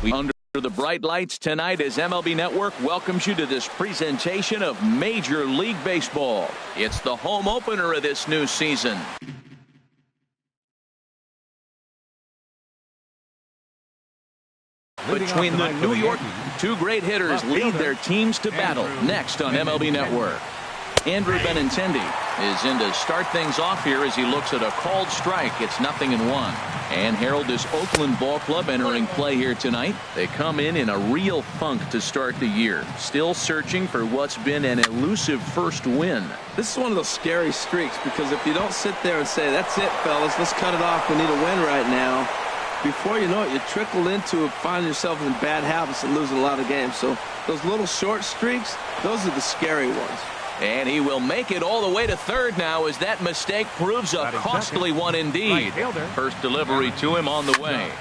We under the bright lights tonight as MLB Network welcomes you to this presentation of Major League Baseball. It's the home opener of this new season. Between the New York, two great hitters lead their teams to battle. Next on MLB Network, Andrew Benintendi is in to start things off here as he looks at a called strike. It's 0-1. And Harold, this Oakland ball club entering play here tonight. They come in a real funk to start the year. Still searching for what's been an elusive first win. This is one of those scary streaks because if you don't sit there and say, that's it, fellas, let's cut it off. We need a win right now. Before you know it, you trickle into finding yourself in bad habits and losing a lot of games. So those little short streaks, those are the scary ones. And he will make it all the way to third now as that mistake proves a costly one indeed. First delivery to him on the way.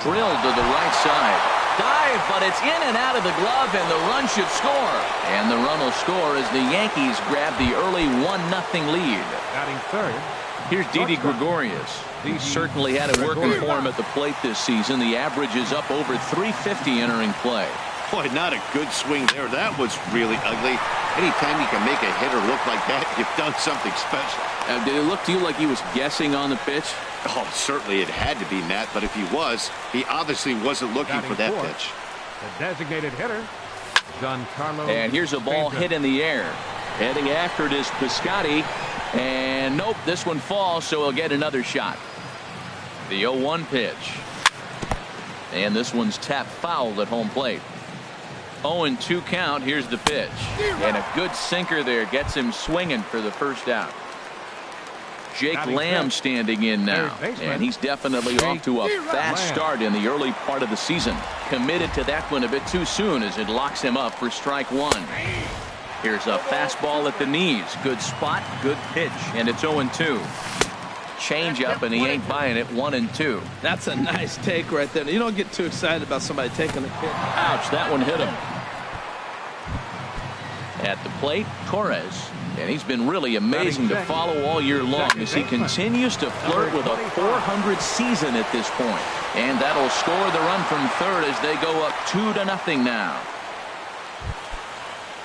Drilled to the right side. Dive, but it's in and out of the glove, and the run should score. And the run will score as the Yankees grab the early 1-0 lead. Batting third. Here's Didi Gregorius. He certainly had it working for him at the plate this season. The average is up over 350 entering play. Boy, not a good swing there. That was really ugly. Anytime you can make a hitter look like that, you've done something special. Did it look to you like he was guessing on the pitch? Oh, certainly it had to be, Matt, but if he was, he obviously wasn't looking for that pitch. The designated hitter, Giancarlo. And here's a ball hit in the air. Heading after it is Piscotty. And nope, this one falls, so he'll get another shot. The 0-1 pitch. And this one's tapped foul at home plate. 0-2 count. Here's the pitch. And a good sinker there gets him swinging for the first out. Jake Lamb standing in now. And he's definitely off to a fast start in the early part of the season. Committed to that one a bit too soon as it locks him up for strike one. Here's a fastball at the knees. Good spot, good pitch, and it's 0-2. Change up, and he ain't buying it. 1-2. That's a nice take right there. You don't get too excited about somebody taking a hit. Ouch, that one hit him. At the plate, Torres. And he's been really amazing to follow all year long as he continues to flirt with a .400 season at this point. And that'll score the run from third as they go up 2-0 now.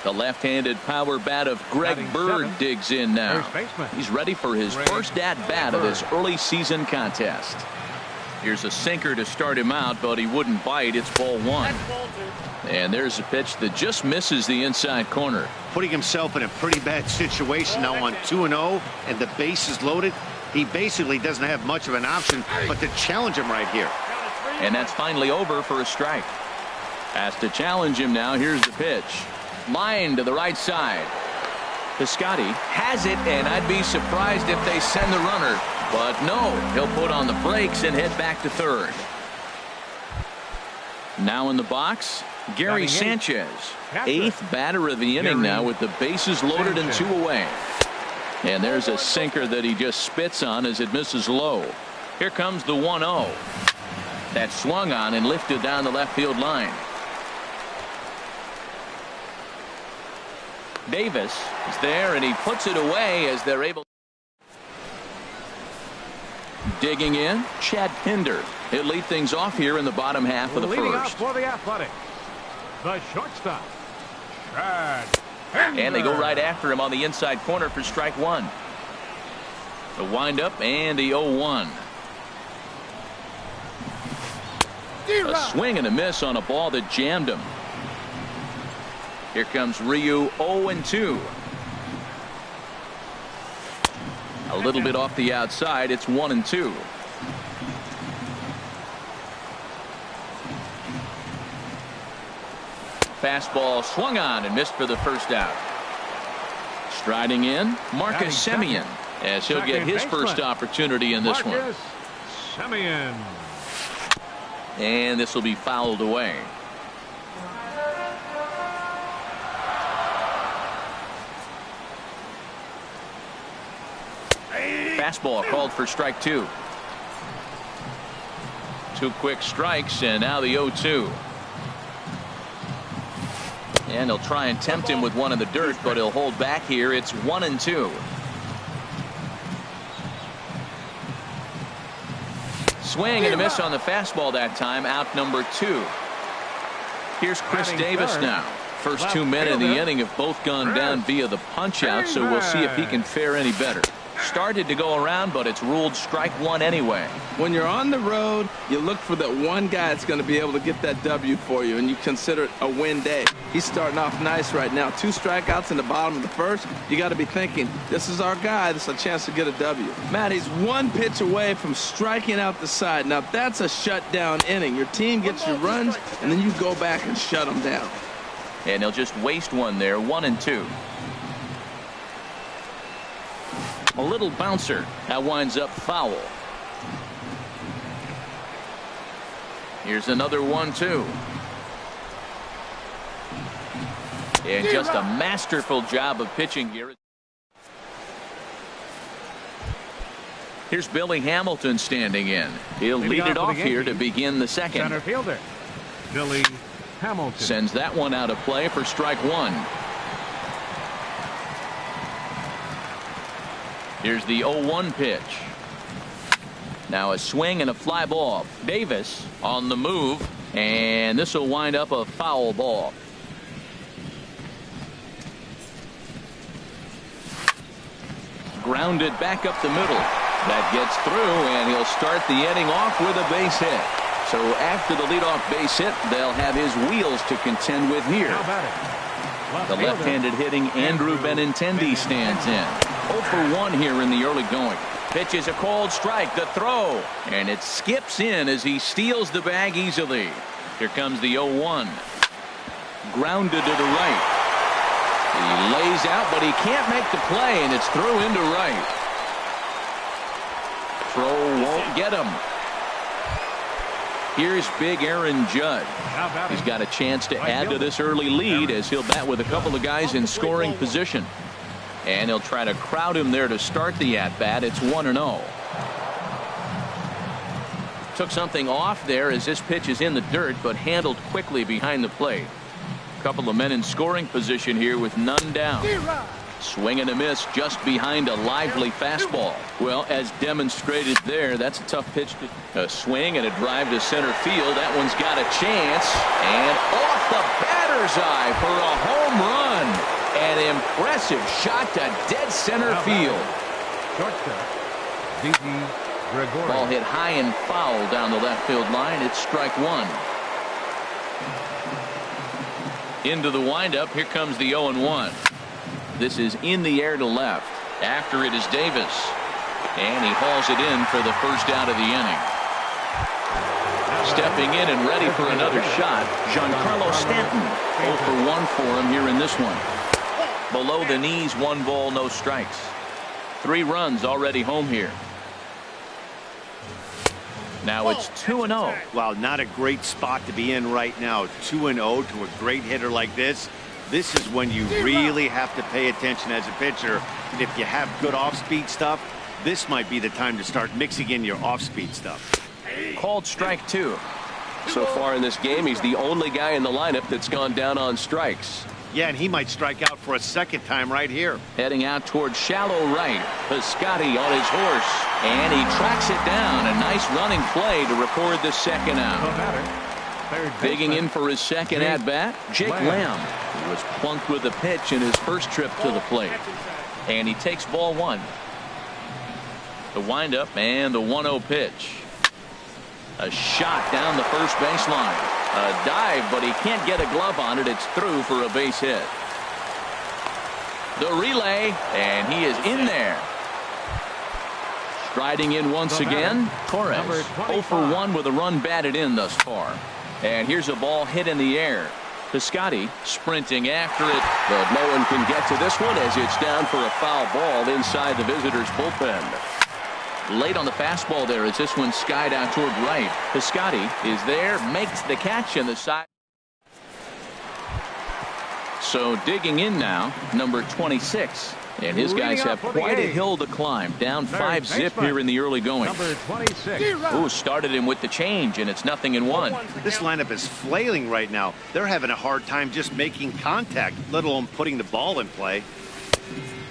The left-handed power bat of Greg Bird digs in now. He's ready for his first at-bat of this early season contest. Here's a sinker to start him out, but he wouldn't bite. It's ball one. And there's a pitch that just misses the inside corner. Putting himself in a pretty bad situation now on 2-0 and the base is loaded. He basically doesn't have much of an option but to challenge him right here. And that's finally over for a strike. Has to challenge him now. Here's the pitch. Line to the right side. Piscotty has it, and I'd be surprised if they send the runner. But no, he'll put on the brakes and head back to third. Now in the box, Gary Sanchez. Eighth batter of the inning now with the bases loaded and 2 away. And there's a sinker that he just spits on as it misses low. Here comes the 1-0. That swung on and lifted down the left field line. Davis is there, and he puts it away as they're able. Digging in, Chad Pinder. He'll lead things off here in the bottom half of the first. Off for the Athletic, the shortstop, Chad Pinder. And they go right after him on the inside corner for strike one. The windup and the 0-1. A swing and a miss on a ball that jammed him. Here comes Ryu. 0-2. A little bit off the outside. It's 1-2. Fastball swung on and missed for the first out. Striding in, Marcus Semien, as he'll get his first opportunity in this one. Semien. And this will be fouled away. Fastball called for strike two. 2 quick strikes, and now the 0-2. And he'll try and tempt him with one in the dirt, but he'll hold back here. It's 1-2. Swing and a miss on the fastball that time. Out number 2. Here's Chris Batting Davis third, now. First left 2 men in the fielder, inning have both gone Chris down via the punch out, so we'll see if he can fare any better. Started to go around, but it's ruled strike one anyway. When you're on the road, you look for that one guy that's going to be able to get that W for you, and you consider it a win day. He's starting off nice right now. 2 strikeouts in the bottom of the first. You got to be thinking, this is our guy. This is a chance to get a W. Matt, he's 1 pitch away from striking out the side. Now, that's a shutdown inning. Your team gets your runs, and then you go back and shut them down. And he'll just waste one there, 1-2. A little bouncer. That winds up foul. Here's another 1-2. And just a masterful job of pitching here. Here's Billy Hamilton standing in. He'll lead it off here to begin the second. Center fielder, Billy Hamilton. Sends that one out of play for strike one. Here's the 0-1 pitch. Now a swing and a fly ball. Davis on the move, and this will wind up a foul ball. Grounded back up the middle. That gets through, and he'll start the inning off with a base hit. So after the leadoff base hit, they'll have his wheels to contend with here. The left-handed hitting Andrew Benintendi stands in. 0 for 1 here in the early going. Pitch is a cold strike. The throw, and it skips in as he steals the bag easily. Here comes the 0-1. Grounded to the right. He lays out, but he can't make the play, and it's through into right. Throw won't get him. Here's big Aaron Judge. He's got a chance to add to this early lead as he'll bat with a couple of guys in scoring position. And he'll try to crowd him there to start the at-bat. It's 1-0. Took something off there as this pitch is in the dirt, but handled quickly behind the plate. A couple of men in scoring position here with none down. Swing and a miss just behind a lively fastball. Well, as demonstrated there, that's a tough pitch. A swing and a drive to center field. That one's got a chance. And off the batter's eye for a home run. An impressive shot to dead center field. Shortstop, Didi Gregorius. Ball hit high and foul down the left field line. It's strike one. Into the windup. Here comes the 0-1. This is in the air to left. After it is Davis. And he hauls it in for the first out of the inning. Stepping in and ready for another shot, Giancarlo Stanton. 0 for 1 for him here in this one. Below the knees, 1 ball, no strikes. 3 runs already home here. Now it's 2-0. Wow, not a great spot to be in right now. 2-0 to a great hitter like this. This is when you really have to pay attention as a pitcher. And if you have good off-speed stuff, this might be the time to start mixing in your off-speed stuff. Called strike 2. So far in this game, he's the only guy in the lineup that's gone down on strikes. Yeah, and he might strike out for a second time right here. Heading out towards shallow right. Piscotty on his horse. And he tracks it down. A nice running play to record the second out. Digging in for his second at-bat, Jake Lamb. He was plunked with a pitch in his first trip to the plate. And he takes ball 1. The windup and the 1-0 pitch. A shot down the first baseline. A dive, but he can't get a glove on it. It's through for a base hit. The relay, and he is in there. Striding in once again, Torres. 0 for 1 with a run batted in thus far. And here's a ball hit in the air. Piscotty sprinting after it, but no one can get to this one as it's down for a foul ball inside the visitors' bullpen. Late on the fastball there as this one skied out toward right. Piscotty is there, makes the catch in the side. So digging in now, number 26. And his guys have quite a hill to climb. Down 5-zip here in the early going. Number 26. Ooh, started him with the change, and it's 0-1. This lineup is flailing right now. They're having a hard time just making contact, let alone putting the ball in play.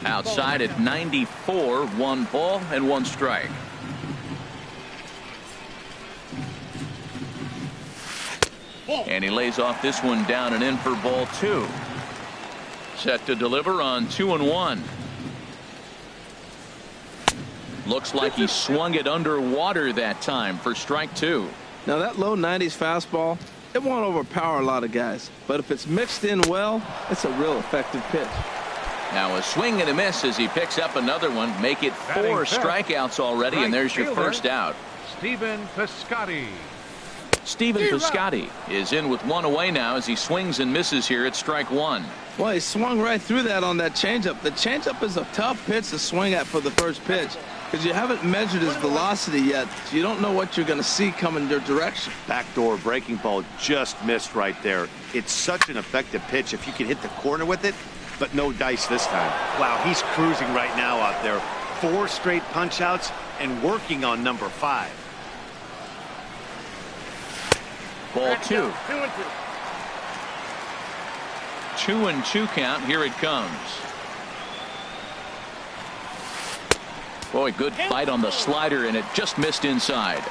Outside at 94, 1 ball and 1 strike. And he lays off this one down and in for ball 2. Set to deliver on 2-1. Looks like he swung it underwater that time for strike 2. Now that low 90s fastball, it won't overpower a lot of guys. But if it's mixed in well, it's a real effective pitch. Now a swing and a miss as he picks up another one. Make it 4 strikeouts already, and there's your first out. Stephen Piscotty. Stephen Piscotty is in with 1 away now as he swings and misses here at strike 1. Well, he swung right through that on that changeup. The changeup is a tough pitch to swing at for the first pitch because you haven't measured his velocity yet. So you don't know what you're going to see coming your direction. Backdoor breaking ball just missed right there. It's such an effective pitch if you can hit the corner with it, but no dice this time. Wow, he's cruising right now out there. 4 straight punch outs and working on number 5. Ball 2. 2-2 count. Here it comes. Boy, good bite on the slider, and it just missed inside.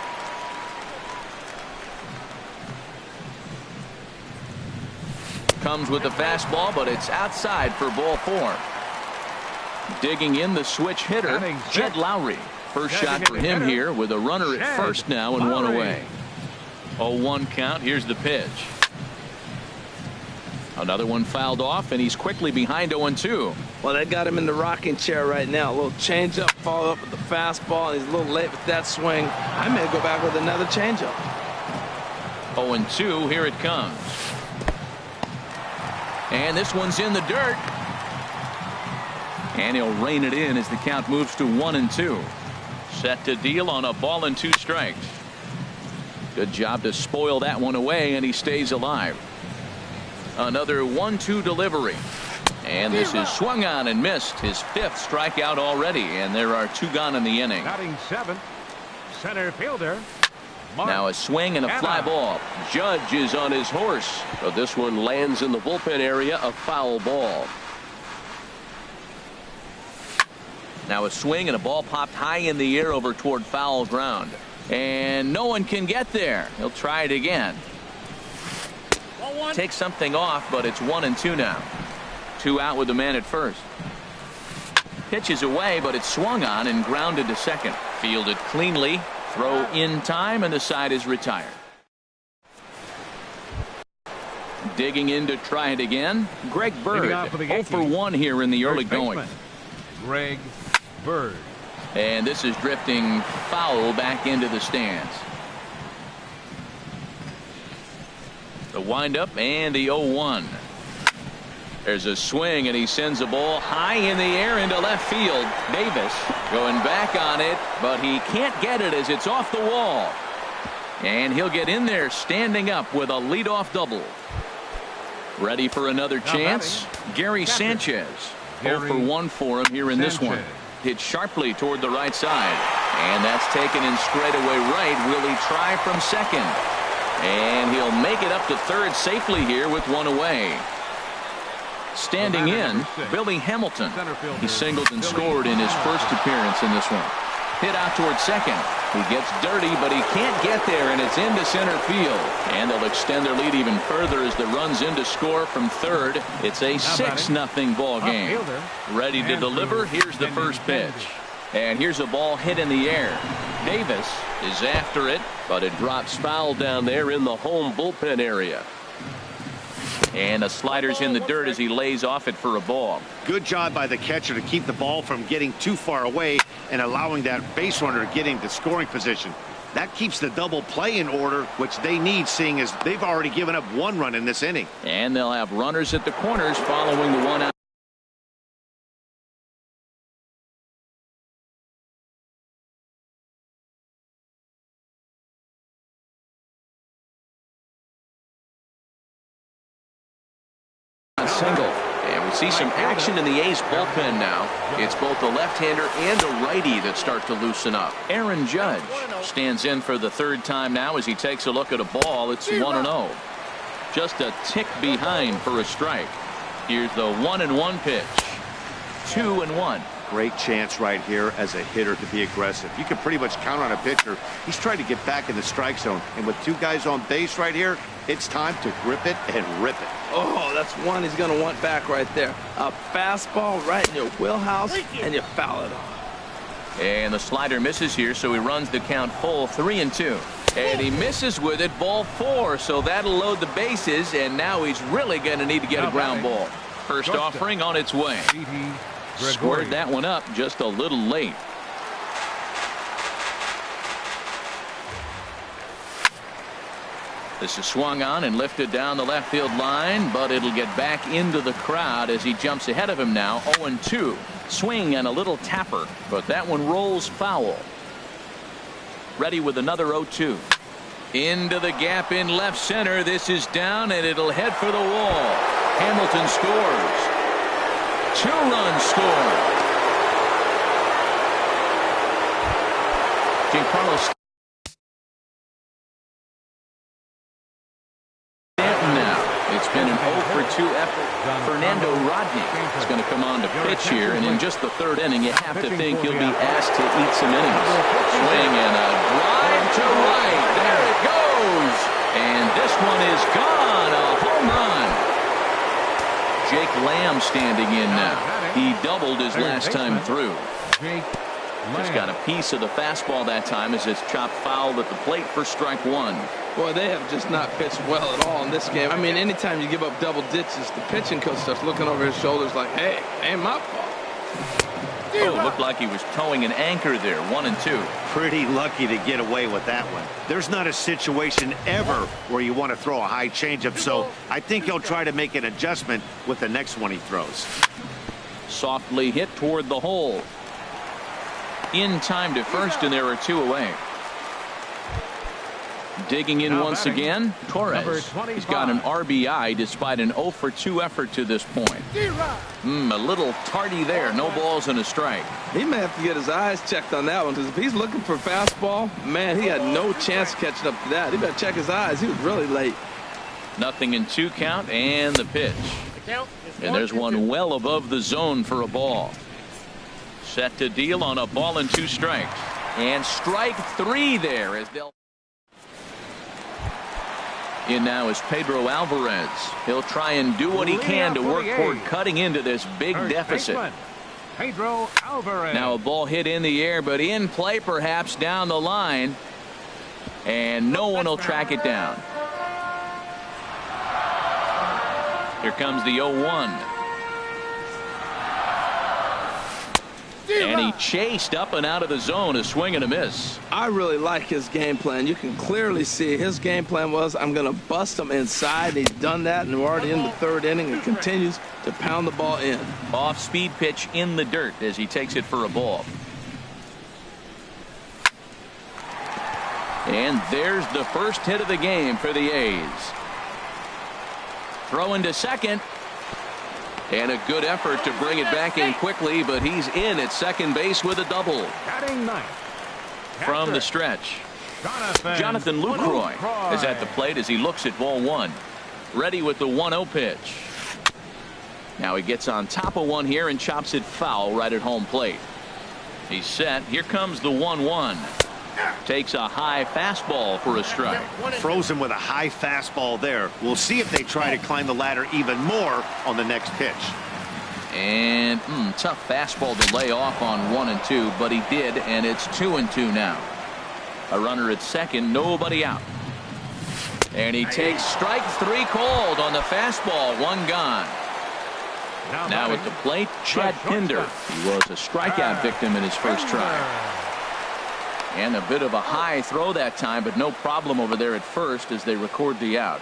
Comes with the fastball, but it's outside for ball 4. Digging in the switch hitter, Jed Lowry. First shot for him here with a runner at first now and 1 away. 0-1 count. Here's the pitch. Another one fouled off, and he's quickly behind 0-2. Well, they got him in the rocking chair right now. A little changeup, follow up with the fastball, and he's a little late with that swing. I may go back with another changeup. 0-2. Here it comes. And this one's in the dirt. And he'll rein it in as the count moves to 1-2. Set to deal on a ball and 2 strikes. Good job to spoil that one away, and he stays alive. Another 1-2 delivery. And this is swung on and missed. His 5th strikeout already, and there are 2 gone in the inning. Batting 7th, center fielder. Now a swing and a fly ball. Judge is on his horse. So this one lands in the bullpen area, a foul ball. Now a swing and a ball popped high in the air over toward foul ground. And no one can get there. He'll try it again. Take something off, but it's 1-2 now. 2 out with the man at first. Pitches away, but it's swung on and grounded to second. Fielded cleanly. Throw in time, and the side is retired. Digging in to try it again, Greg Bird. 0 for 1 here in the early going. Greg Bird. And this is drifting foul back into the stands. The windup and the 0-1. There's a swing, and he sends a ball high in the air into left field. Davis going back on it, but he can't get it as it's off the wall. And he'll get in there standing up with a leadoff double. Ready for another chance? Gary Sanchez. 0 for 1 for him here in this one. Hit sharply toward the right side. And that's taken in straightaway right. Will he try from second? And he'll make it up to third safely here with 1 away. Standing in, Billy Hamilton. He singled and scored in his first appearance in this one. Hit out toward second. He gets dirty, but he can't get there, and it's into center field. And they'll extend their lead even further as the run's in to score from third. It's a 6-0 ball game. Ready to deliver. Here's the first pitch. And here's a ball hit in the air. Davis is after it, but it drops foul down there in the home bullpen area. And the slider's in the dirt as he lays off it for a ball. Good job by the catcher to keep the ball from getting too far away and allowing that base runner to get into scoring position. That keeps the double play in order, which they need, seeing as they've already given up 1 run in this inning. And they'll have runners at the corners following the 1 out. Single. And we see some action in the A's bullpen now. It's both a left-hander and a righty that start to loosen up. Aaron Judge stands in for the 3rd time now as he takes a look at a ball. It's 1-0. Just a tick behind for a strike. Here's the 1-1 pitch. 2-1. Great chance right here as a hitter to be aggressive. You can pretty much count on a pitcher. He's trying to get back in the strike zone. And with 2 guys on base right here, it's time to grip it and rip it. Oh, that's one he's going to want back right there. A fastball right in your wheelhouse, and you foul it off. And the slider misses here, so he runs the count full 3-2. And he misses with it, ball 4, so that'll load the bases, and now he's really going to need to get a ground ball. First offering on its way. Squared that one up just a little late. This is swung on and lifted down the left field line, but it'll get back into the crowd as he jumps ahead of him now. 0-2. Swing and a little tapper, but that one rolls foul. Ready with another 0-2. Into the gap in left center. This is down, and it'll head for the wall. Hamilton scores. 2-run score. Giancarlo Stanton now. It's been an 0-for-2 effort. Fernando Rodney is going to come on to pitch here, and in just the 3rd inning, you have to think he'll be asked to eat some innings. Swing and a drive to right. There it goes. And this one is gone. A home run. Jake Lamb standing in now. He doubled his last time through. He's got a piece of the fastball that time as it's chopped foul at the plate for strike 1. Boy, they have just not pitched well at all in this game. I mean, anytime you give up double ditches, the pitching coach starts looking over his shoulders like, hey, ain't my fault. Oh, looked like he was towing an anchor there. 1-2. Pretty lucky to get away with that one. There's not a situation ever where you want to throw a high changeup, so I think he'll try to make an adjustment with the next one he throws. Softly hit toward the hole. In time to first, and there are 2 away. Digging in once again, Torres. He's got an RBI despite an 0-for-2 effort to this point. A little tardy there. No balls and a strike. He may have to get his eyes checked on that one, because if he's looking for fastball, man, he had no chance catching up to that. He better check his eyes. He was really late. 0-2 count, and the pitch. And there's one well above the zone for a ball. Set to deal on a ball and 2 strikes. And strike 3 there as they'll. In now is Pedro Alvarez. He'll try and do what he can to work toward cutting into this big deficit. Pedro Alvarez. Now a ball hit in the air, but in play perhaps down the line. And no one will track it down. Here comes the 0-1. And he chased up and out of the zone, a swing and a miss. I really like his game plan. You can clearly see his game plan was, I'm going to bust him inside. And he's done that, and we're already in the 3rd inning and continues to pound the ball in. Off-speed pitch in the dirt as he takes it for a ball. And there's the first hit of the game for the A's. Throwing to second. And a good effort to bring it back in quickly, but he's in at second base with a double. From the stretch, Jonathan Lucroy is at the plate as he looks at ball 1. Ready with the 1-0 pitch. Now he gets on top of one here and chops it foul right at home plate. He's set. Here comes the 1-1. Takes a high fastball for a strike. Frozen with a high fastball there. We'll see if they try to climb the ladder even more on the next pitch. And tough fastball to lay off on 1-2, but he did, and it's 2-2 now. A runner at second, nobody out. And he takes strike 3 called on the fastball. 1 gone. Now at the plate, Chad Pinder. He was a strikeout victim in his first try. And a bit of a high throw that time, but no problem over there at first as they record the out.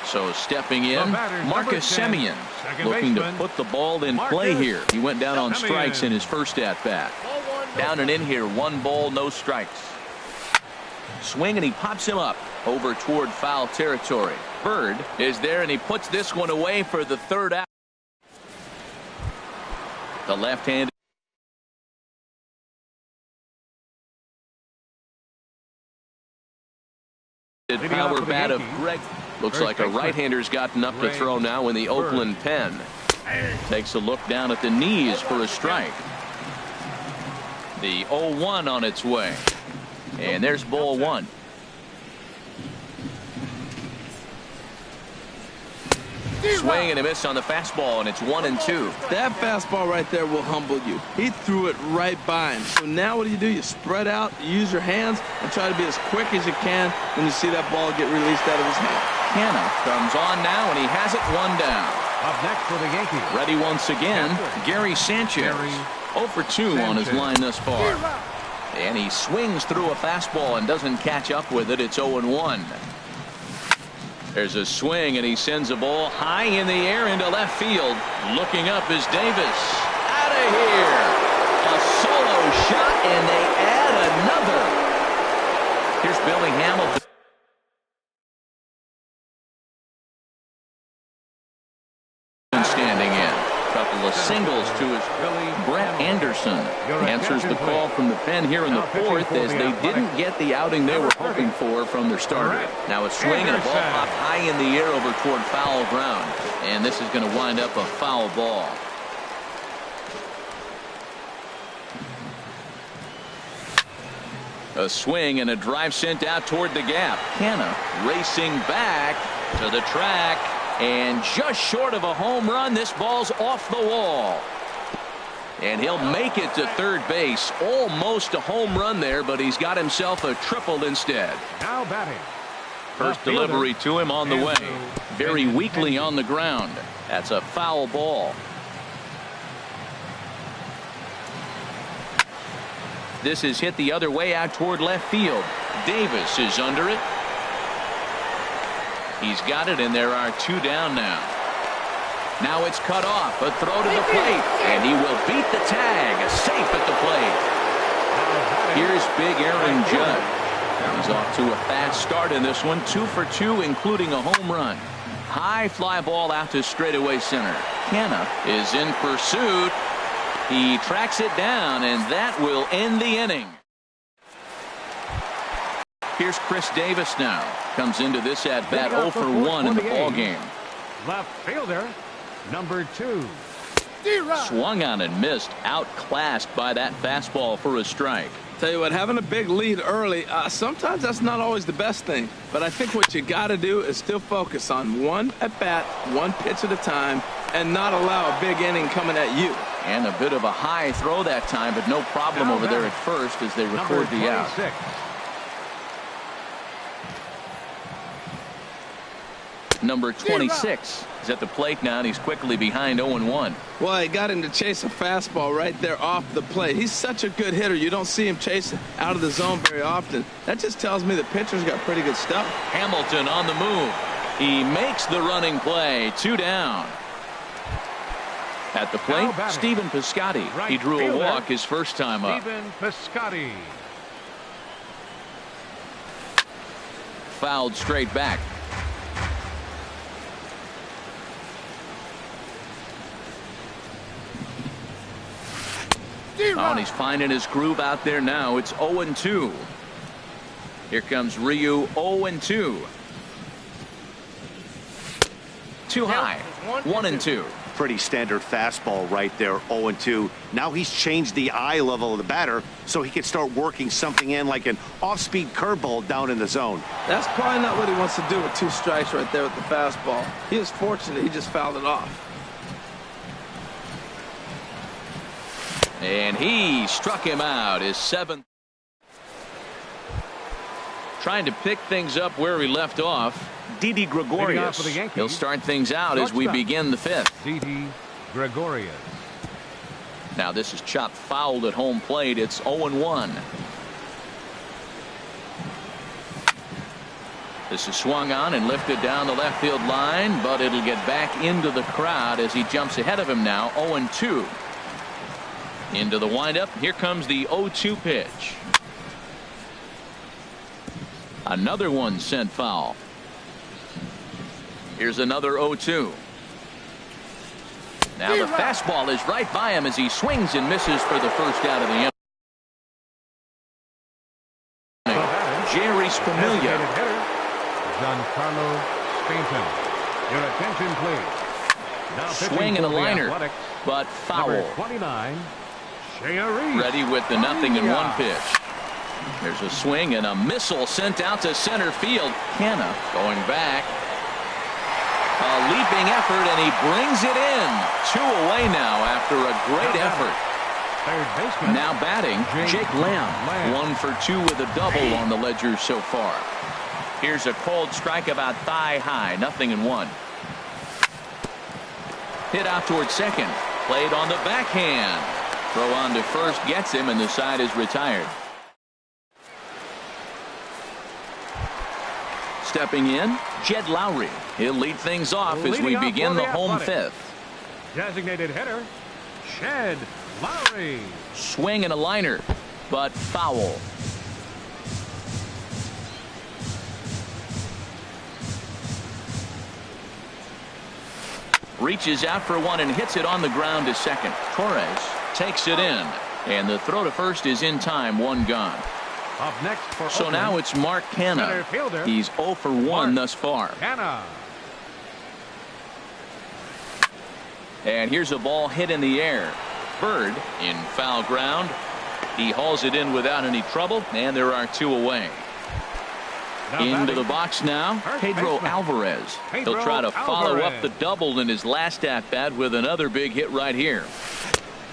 So stepping in, Marcus Semien, looking to put the ball in play here. He went down on strikes in his first at-bat. Down and in here, 1 ball, no strikes. Swing, and he pops him up over toward foul territory. Bird is there, and he puts this one away for the 3rd out. The left-handed power bat of Greg. Looks like a right-hander's gotten up to throw now in the Oakland pen. Takes a look down at the knees for a strike. The 0-1 on its way. And there's ball one. Swing and a miss on the fastball, and it's 1-2. That fastball right there will humble you. He threw it right by him. So now what do? You spread out, you use your hands, and try to be as quick as you can when you see that ball get released out of his hand. Canha comes on now, and he has it one down. Up next for the Yankees. Ready once again, Gary Sanchez. 0 for 2 on his line thus far. And he swings through a fastball and doesn't catch up with it. It's 0-1. There's a swing, and he sends a ball high in the air into left field. Looking up is Davis. Out of here. A solo shot, and they add another. Here's Billy Hamilton. Standing in. Couple of singles to his Brett Anderson answers the call from the pen here in the fourth as they didn't get the outing they were hoping for from their starter. Now a swing and a ball popped high in the air over toward foul ground, and this is going to wind up a foul ball. A swing and a drive sent out toward the gap. Canha racing back to the track. And just short of a home run, this ball's off the wall. And he'll make it to third base. Almost a home run there, but he's got himself a triple instead. Now batting. First delivery to him on the way. Very weakly on the ground. That's a foul ball. This is hit the other way out toward left field. Davis is under it. He's got it, and there are 2 down now. Now it's cut off. A throw to the plate, and he will beat the tag. Safe at the plate. Here's big Aaron Judge. He's off to a fast start in this one. 2 for 2, including a home run. High fly ball out to straightaway center. Canha is in pursuit. He tracks it down, and that will end the inning. Here's Chris Davis now. Comes into this at bat 0 for 1 in the ball game. Left fielder, number 2. Swung on and missed. Outclassed by that fastball for a strike. Tell you what, having a big lead early, sometimes that's not always the best thing. But I think what you got to do is still focus on one at bat, one pitch at a time, and not allow a big inning coming at you. And a bit of a high throw that time, but no problem over there at first as they record the out. Number 26 is at the plate now, and he's quickly behind 0-1. Well, he got him to chase a fastball right there off the plate. He's such a good hitter. You don't see him chase out of the zone very often. That just tells me the pitcher's got pretty good stuff. Hamilton on the move. He makes the running play. 2 down. At the plate, Stephen Piscotty. He drew a walk his first time up. Stephen Piscotty. Fouled straight back. Oh, and he's finding his groove out there now. It's 0-2. Here comes Ryu. 0-2. Too high. 1-2. Pretty standard fastball right there. 0-2. Now he's changed the eye level of the batter so he can start working something in like an off-speed curveball down in the zone. That's probably not what he wants to do with 2 strikes right there with the fastball. He was fortunate he just fouled it off. And he struck him out. His 7th. Trying to pick things up where he left off. Didi Gregorius. He'll start things out as we begin the 5th. Didi Gregorius. Now this is chopped fouled at home plate. It's 0-1. This is swung on and lifted down the left field line, but it'll get back into the crowd as he jumps ahead of him now. 0-2. Into the windup. Here comes the 0-2 pitch. Another one sent foul. Here's another 0-2. Now the fastball is right by him as he swings and misses for the first out of the inning. Jerry Spamiglia. Giancarlo Stanton. Your attention, please. Swing and a liner, but foul. Number 29, Shea Reese. Ready with the 0-1 pitch. There's a swing and a missile sent out to center field. Canha going back. A leaping effort, and he brings it in. 2 away now after a great effort. Third baseman. Now batting, Jake Lamb. 1 for 2 with a double on the ledger so far. Here's a cold strike about thigh high. 0-1. Hit out towards second. Played on the backhand. Throw on to first gets him, and the side is retired. Stepping in, Jed Lowry. He'll lead things off as we begin the home fifth. Designated hitter, Jed Lowry. Swing and a liner, but foul. Reaches out for one and hits it on the ground to second. Torres takes it in, and the throw to first is in time. 1 gone. Up next for So now it's Mark Canha. He's 0 for 1 thus far. Canha. And here's a ball hit in the air. Bird in foul ground. He hauls it in without any trouble, and there are 2 away. Into the box now, Pedro Alvarez. He'll try to follow up the double in his last at-bat with another big hit right here.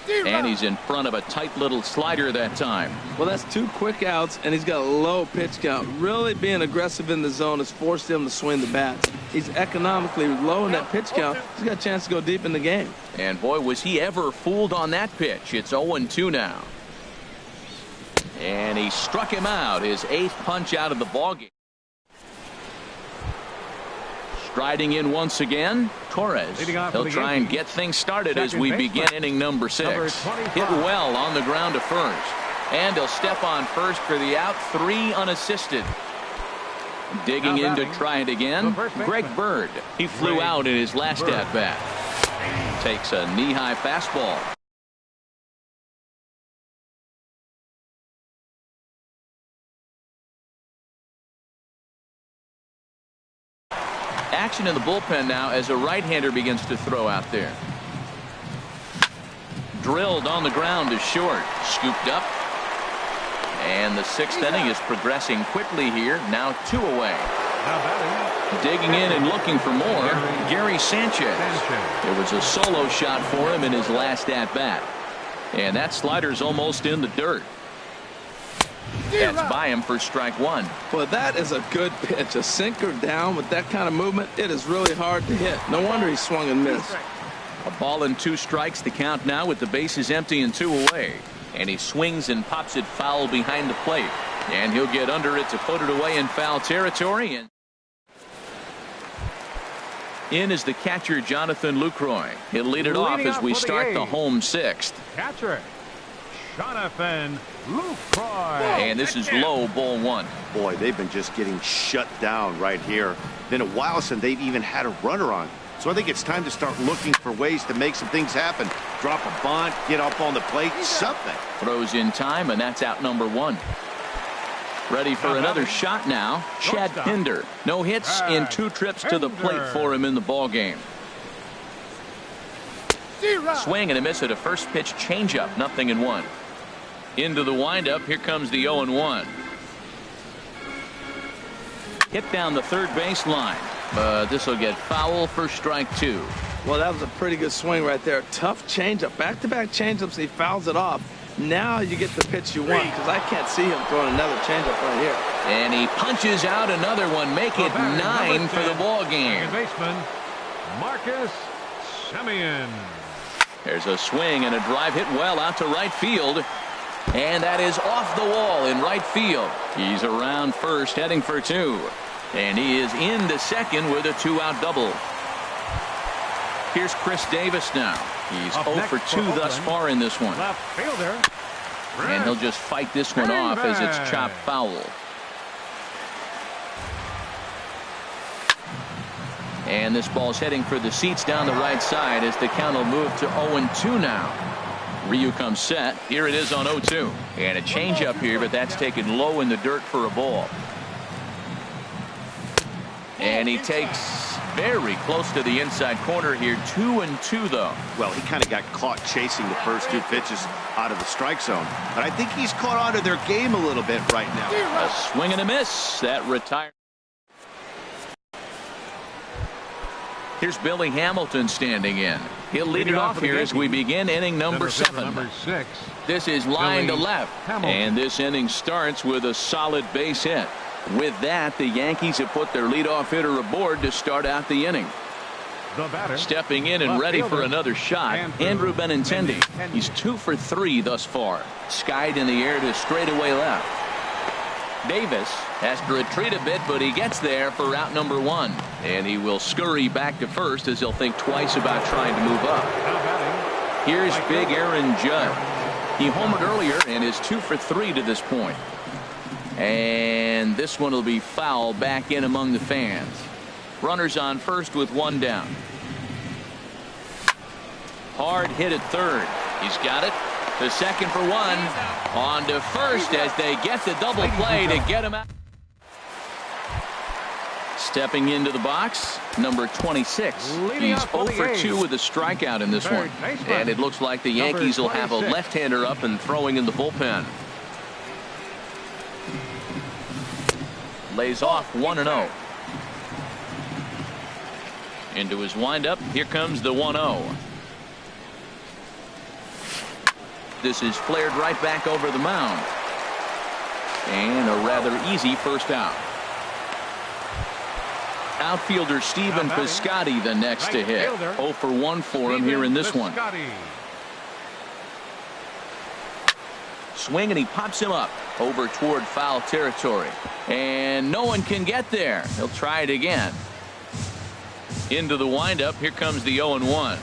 And he's in front of a tight little slider that time. Well, that's 2 quick outs, and he's got a low pitch count. Really being aggressive in the zone has forced him to swing the bats. He's economically low in that pitch count. He's got a chance to go deep in the game. And boy, was he ever fooled on that pitch. It's 0-2 now. And he struck him out, his 8th punch out of the ballgame. Striding in once again, Torres. He'll try and get things started as we begin inning number 6. Hit well on the ground to first. And he'll step on first for the out. 3 unassisted. Digging in to try it again, Greg Bird. He flew out in his last at-bat. Takes a knee-high fastball. Action in the bullpen now as a right-hander begins to throw out there. Drilled on the ground to short. Scooped up. And the 6th inning is progressing quickly here. Now 2 away. Digging in and looking for more, Gary Sanchez. It was a solo shot for him in his last at-bat. And that slider's almost in the dirt. That's by him for strike 1. Well, that is a good pitch. A sinker down with that kind of movement, it is really hard to hit. No wonder he swung and missed. A ball and 2 strikes to count now with the bases empty and 2 away. And he swings and pops it foul behind the plate. And he'll get under it to put it away in foul territory. And in is the catcher, Jonathan Lucroy. He'll lead it off as we start the home 6th. Catcher, Jonathan Lucroy. And this is low, ball 1. Boy, they've been just getting shut down right here. Been a while since they've even had a runner on. So I think it's time to start looking for ways to make some things happen. Drop a bunt, get up on the plate, something. Throws in time, and that's out number 1. Ready for another shot now, Chad Pinder. No hits in 2 trips to the plate for him in the ball game. Swing and a miss at a first pitch changeup. 0-1. Into the windup. Here comes the 0-1. Hit down the third baseline. This will get foul for strike 2. Well, that was a pretty good swing right there. Tough changeup. Back-to-back changeups, and he fouls it off. Now you get the pitch you want, because I can't see him throwing another changeup right here. And he punches out another one. Make it 9 for the ball game. Second baseman, Marcus Semien. There's a swing and a drive hit well out to right field. And that is off the wall in right field. He's around first, heading for 2. And he is into second with a 2-out double. Here's Chris Davis now. He's 0 for 2 thus far in this one. Left fielder. And he'll just fight this one off as it's chopped foul. And this ball's heading for the seats down the right side as the count will move to 0-2 now. Ryu comes set. Here it is on 0-2. And a changeup here, but that's taken low in the dirt for a ball. And he takes very close to the inside corner here. 2-2 though. Well, he kind of got caught chasing the first two pitches out of the strike zone, but I think he's caught on to their game a little bit right now. A swing and a miss. That retired. Here's Billy Hamilton standing in. He'll lead it off here as we begin inning number 7. Number 6. This is line to Billy left. Hamilton. And this inning starts with a solid base hit. With that, the Yankees have put their leadoff hitter aboard to start out the inning. The batter. Stepping in and left ready for fielder, another shot, Andrew Benintendi. He's 2 for 3 thus far. Skied in the air to straightaway left. Davis has to retreat a bit, but he gets there for route number 1. And he will scurry back to first as he'll think twice about trying to move up. Now batting. Here's big Aaron Judge. He homered earlier and is 2 for 3 to this point. And this one will be foul back in among the fans. Runners on first with 1 down. Hard hit at third. He's got it. The second for 1. On to first as they get the double play to get him out. Stepping into the box, number 26. He's 0 for 2 with a strikeout in this one. And it looks like the Yankees will have a left-hander up and throwing in the bullpen. Lays off 1-0. Into his windup. Here comes the 1-0. This is flared right back over the mound. And a rather easy first out. Outfielder Stephen Piscotty the next to hit. 0 for 1 for him here in this one. Swing and he pops him up over toward foul territory. And no one can get there. He'll try it again. Into the windup. Here comes the 0-1.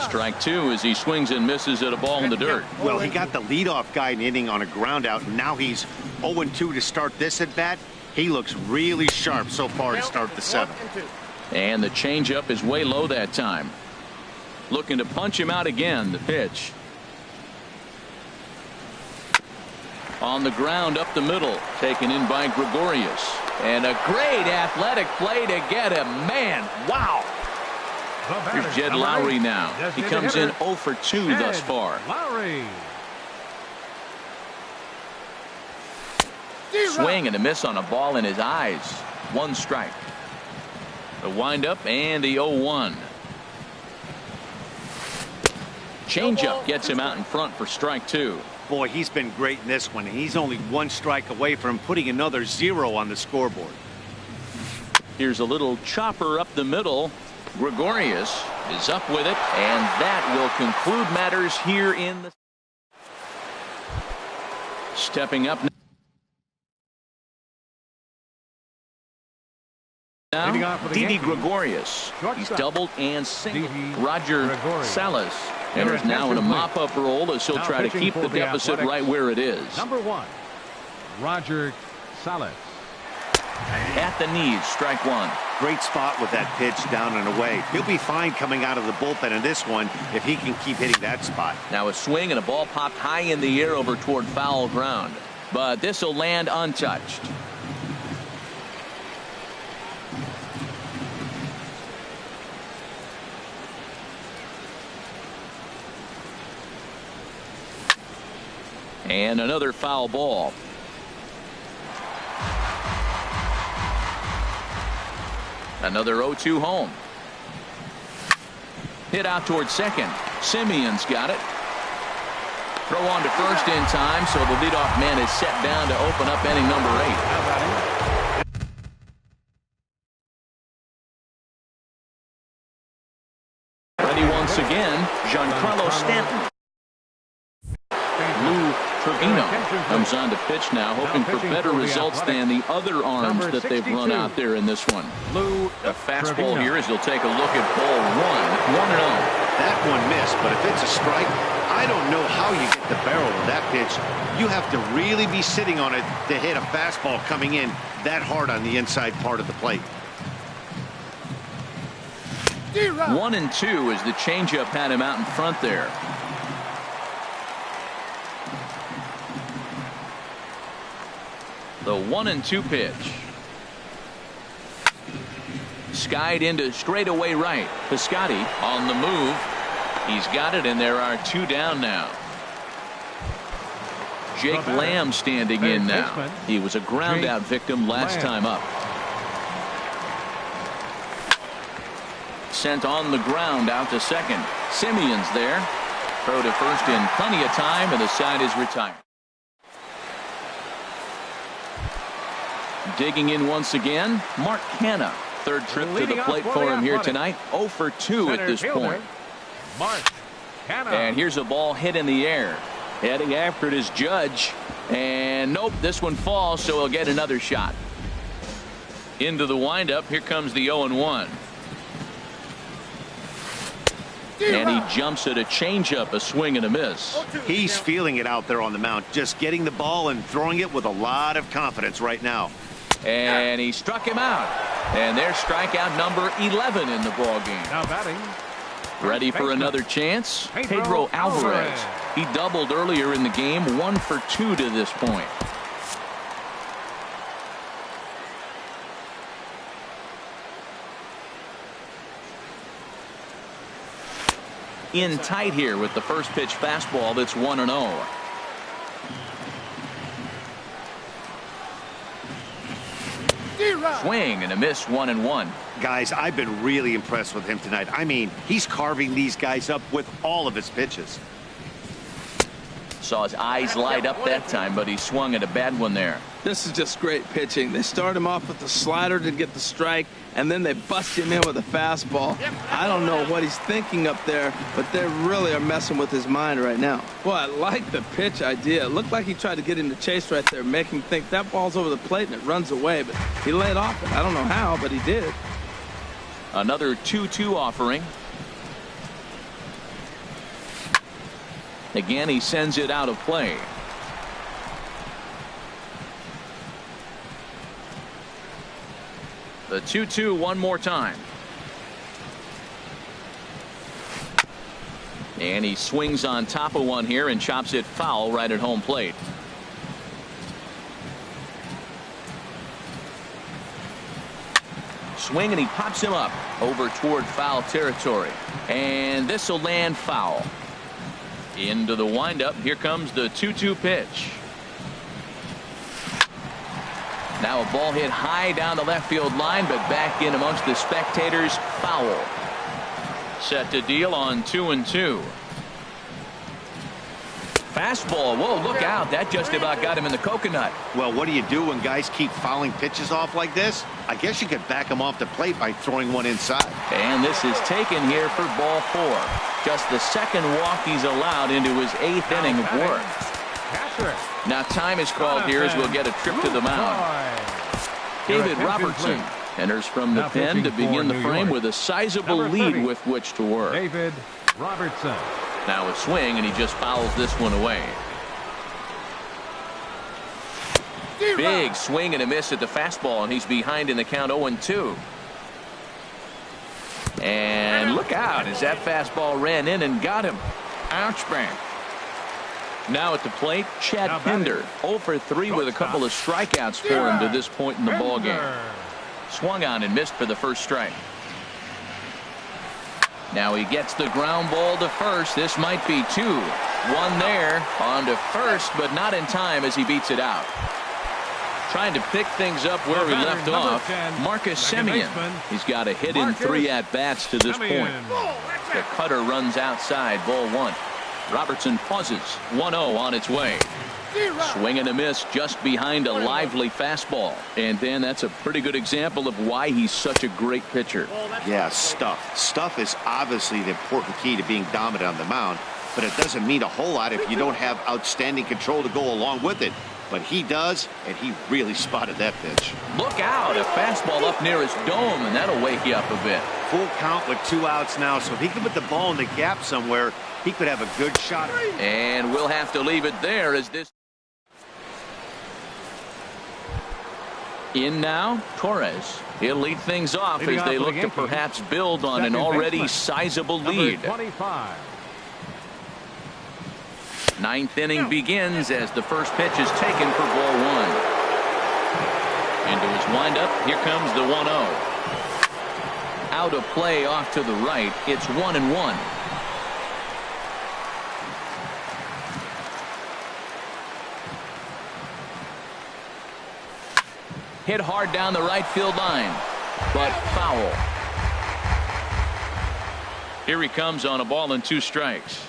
Strike 2 as he swings and misses at a ball in the dirt. Well, he got the leadoff guy in the inning on a ground out, and now he's 0-2 to start this at bat. He looks really sharp so far to start the 7th. And the changeup is way low that time. Looking to punch him out again. The pitch. On the ground up the middle. Taken in by Gregorius. And a great athletic play to get him. Man, wow. Here's Jed Lowry now. He comes in 0 for 2 thus far. Lowry. Swing and a miss on a ball in his eyes. 1 strike. The windup and the 0-1. Changeup gets him out in front for strike 2. Boy, he's been great in this one. He's only 1 strike away from putting another 0 on the scoreboard. Here's a little chopper up the middle. Gregorius is up with it, and that will conclude matters here in the. Stepping up now, Didi Gregorius. He's doubled and singled. Roger Salas enters now in a mop-up role as he'll try to keep the deficit right where it is. Number 1, Roger Salas. At the knees, strike 1. Great spot with that pitch down and away. He'll be fine coming out of the bullpen in this one if he can keep hitting that spot. Now a swing and a ball popped high in the air over toward foul ground. But this will land untouched. And another foul ball. Another 0-2 home. Hit out toward second. Simeon's got it. Throw on to first in time, so the leadoff man is set down to open up inning number 8. Ready once again, Giancarlo Stanton. Lou Trevino comes on to pitch now, hoping for better results than the other arms that they've run out there in this one. A fastball here as he'll take a look at ball 1. 1-0. That one missed, but if it's a strike, I don't know how you get the barrel of that pitch. You have to really be sitting on it to hit a fastball coming in that hard on the inside part of the plate. 1-2 as the changeup had him out in front there. The 1-2 pitch. skied into straightaway right. Piscotty on the move. He's got it, and there are 2 down now. Jake Lamb standing in now. He was a ground-out victim last time up. Sent on the ground out to second. Simeon's there. Throw to first in plenty of time, and the side is retired. Digging in once again, Mark Hanna. Third trip to the plate for him here tonight. 0 for 2 at this point. Mark Hanna. And here's a ball hit in the air. Heading after it is Judge. And nope, this one falls, so he'll get another shot. Into the windup, here comes the 0-1. And he jumps at a changeup, a swing and a miss. He's feeling it out there on the mound, just getting the ball and throwing it with a lot of confidence right now. And he struck him out. And there's strikeout number 11 in the ball game. Now batting. Ready for another chance? Pedro Alvarez. He doubled earlier in the game, 1 for 2 to this point. In tight here with the first pitch fastball that's 1-0. Swing and a miss, 1-1. Guys, I've been really impressed with him tonight. I mean, he's carving these guys up with all of his pitches. Saw his eyes light up that time, but he swung at a bad one there. This is just great pitching. They start him off with the slider to get the strike, and then they bust him in with a fastball. I don't know what he's thinking up there, but they really are messing with his mind right now. Boy, I like the pitch idea. It looked like he tried to get him to chase right there, make him think that ball's over the plate and it runs away, but he laid off it. I don't know how, but he did. Another 2-2 offering. Again, he sends it out of play. The 2-2 one more time. And he swings on top of one here and chops it foul right at home plate. Swing, and he pops him up over toward foul territory. And this will land foul. Into the windup. Here comes the 2-2 pitch. Now a ball hit high down the left field line, but back in amongst the spectators. Foul. Set to deal on 2-2. Fastball. Whoa, look out. That just about got him in the coconut. Well, what do you do when guys keep fouling pitches off like this? I guess you could back him off the plate by throwing one inside. And this is taken here for ball 4. Just the second walk he's allowed into his 8th inning of work. Now time is called here as we'll get a trip to the mound. David Robertson enters from the pen to begin the frame with a sizable lead with which to work. David Robertson. Now a swing, and he just fouls this one away. Big swing and a miss at the fastball, and he's behind in the count 0-2. And look out as that fastball ran in and got him. Ouch bang. Now at the plate, Chad Pinder. 0 for 3 with a couple of strikeouts for him to this point in the ballgame. Swung on and missed for the first strike. Now he gets the ground ball to first. This might be 2. One there on to first, but not in time as he beats it out. Trying to pick things up where he left off. Marcus Semien. He's got a hit in 3 at-bats to this point. The cutter runs outside, ball 1. Robertson pauses. 1-0 on its way. Swing and a miss just behind a lively fastball. And then that's a pretty good example of why he's such a great pitcher. Yeah, stuff. Stuff is obviously the important key to being dominant on the mound, but it doesn't mean a whole lot if you don't have outstanding control to go along with it. But he does, and he really spotted that pitch. Look out, a fastball up near his dome, and that'll wake you up a bit. Full count with 2 outs now, so if he can put the ball in the gap somewhere, he could have a good shot. And we'll have to leave it there as this. In now, Torres. He'll lead things off as they look to perhaps build on an already sizable lead. 25. 9th inning begins as the first pitch is taken for ball 1. Into his windup, here comes the 1-0. out of play off to the right. It's 1-1. Hit hard down the right field line, but foul. Here he comes on a ball and 2 strikes.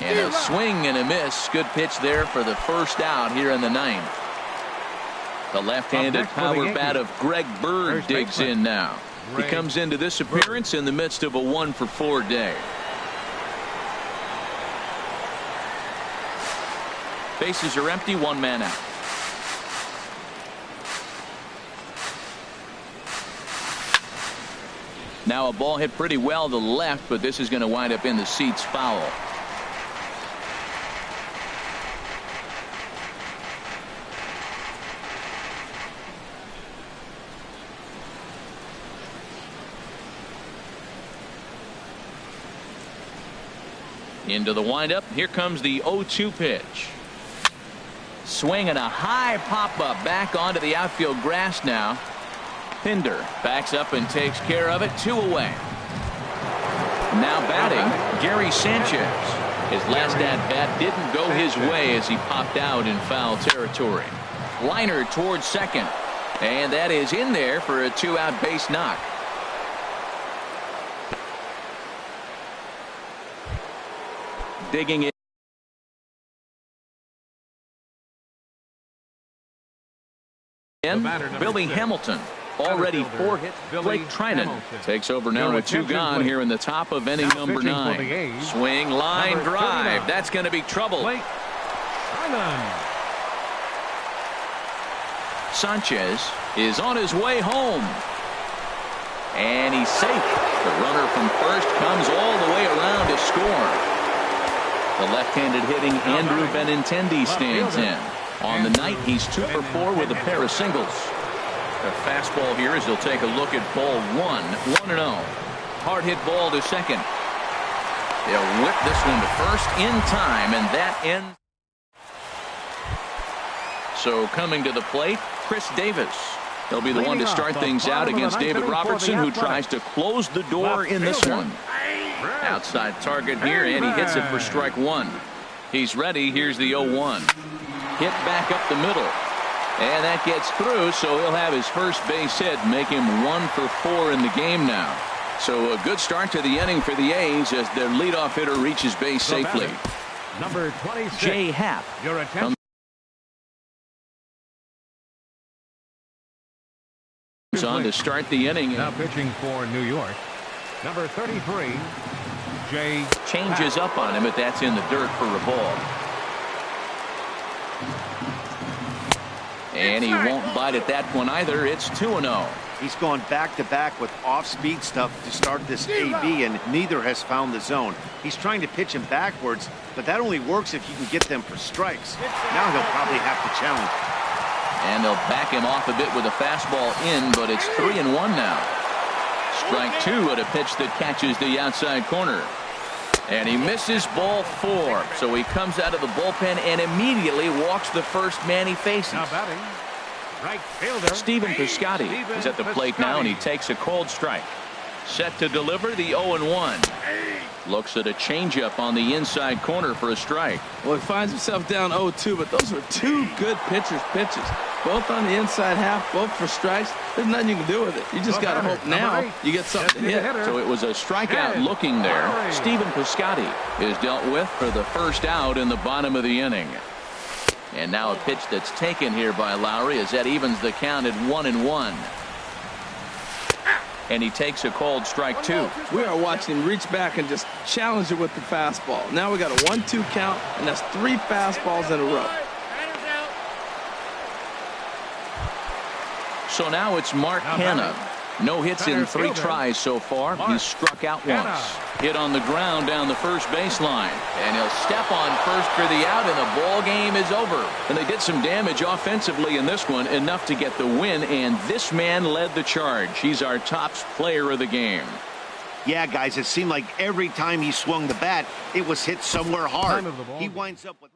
And a swing and a miss. Good pitch there for the first out here in the 9th. The left-handed power bat of Greg Bird digs in now. He comes into this appearance in the midst of a 1-for-4 day. Bases are empty, 1 man out. Now a ball hit pretty well to the left, but this is going to wind up in the seats foul. Into the windup. Here comes the 0-2 pitch. Swing and a high pop-up back onto the outfield grass now. Pinder backs up and takes care of it. 2 away. Now batting, Gary Sanchez. His last at-bat didn't go his way as he popped out in foul territory. Liner towards second. And that is in there for a 2-out base knock. Digging in, Billy Hamilton. Already 4 hits. Blake Trinan takes over now with 2 gone here in the top of inning number 9. Swing, line drive. That's going to be trouble. Sanchez is on his way home. And he's safe. The runner from first comes all the way around to score. The left-handed hitting Andrew Benintendi stands in. On the night, he's 2 for 4 with a pair of singles. A fastball here as he'll take a look at ball 1-0. Hard hit ball to second. They'll whip this one to first in time, and that ends. So coming to the plate, Chris Davis. He'll be the one to start things out against David Robertson, who tries to close the door in this one. Outside target here, and he hits it for strike 1. He's ready. Here's the 0-1. Hit back up the middle. And that gets through, so he'll have his first base hit, make him 1 for 4 in the game now. So a good start to the inning for the A's as their leadoff hitter reaches base safely. Number 26. Jay Happ comes on to start the inning. Now pitching for New York. Number 33. Jay changes up on him, but that's in the dirt for a ball. And he won't bite at that one either. It's 2-0. He's gone back-to-back with off-speed stuff to start this AB, and neither has found the zone. He's trying to pitch him backwards, but that only works if you can get them for strikes. Now he'll probably have to challenge. And they'll back him off a bit with a fastball in, but it's 3-1 now. Strike 2 at a pitch that catches the outside corner. And he misses ball 4. So he comes out of the bullpen and immediately walks the first man he faces. Now batting, right fielder Stephen Piscotty is at the plate now, and he takes a cold strike. Set to deliver the 0-1. Looks at a changeup on the inside corner for a strike. Well, he finds himself down 0-2, but those were 2 good pitchers' pitches. Both on the inside half, both for strikes. There's nothing you can do with it. You just got to hope now you get something to hit. So it was a strikeout looking there. Stephen Piscotty is dealt with for the first out in the bottom of the inning. And now a pitch that's taken here by Lowry as that evens the count at 1-1. And he takes a called strike 2. We are watching him reach back and just challenge it with the fastball. Now we got a 1-2 count, and that's 3 fastballs in a row. So now it's Mark Hanna. No hits in 3 tries so far. He's struck out once. Hit on the ground down the first baseline. And he'll step on first for the out, and the ball game is over. And they did some damage offensively in this one, enough to get the win, and this man led the charge. He's our top player of the game. Yeah, guys, it seemed like every time he swung the bat, it was hit somewhere hard. He winds up with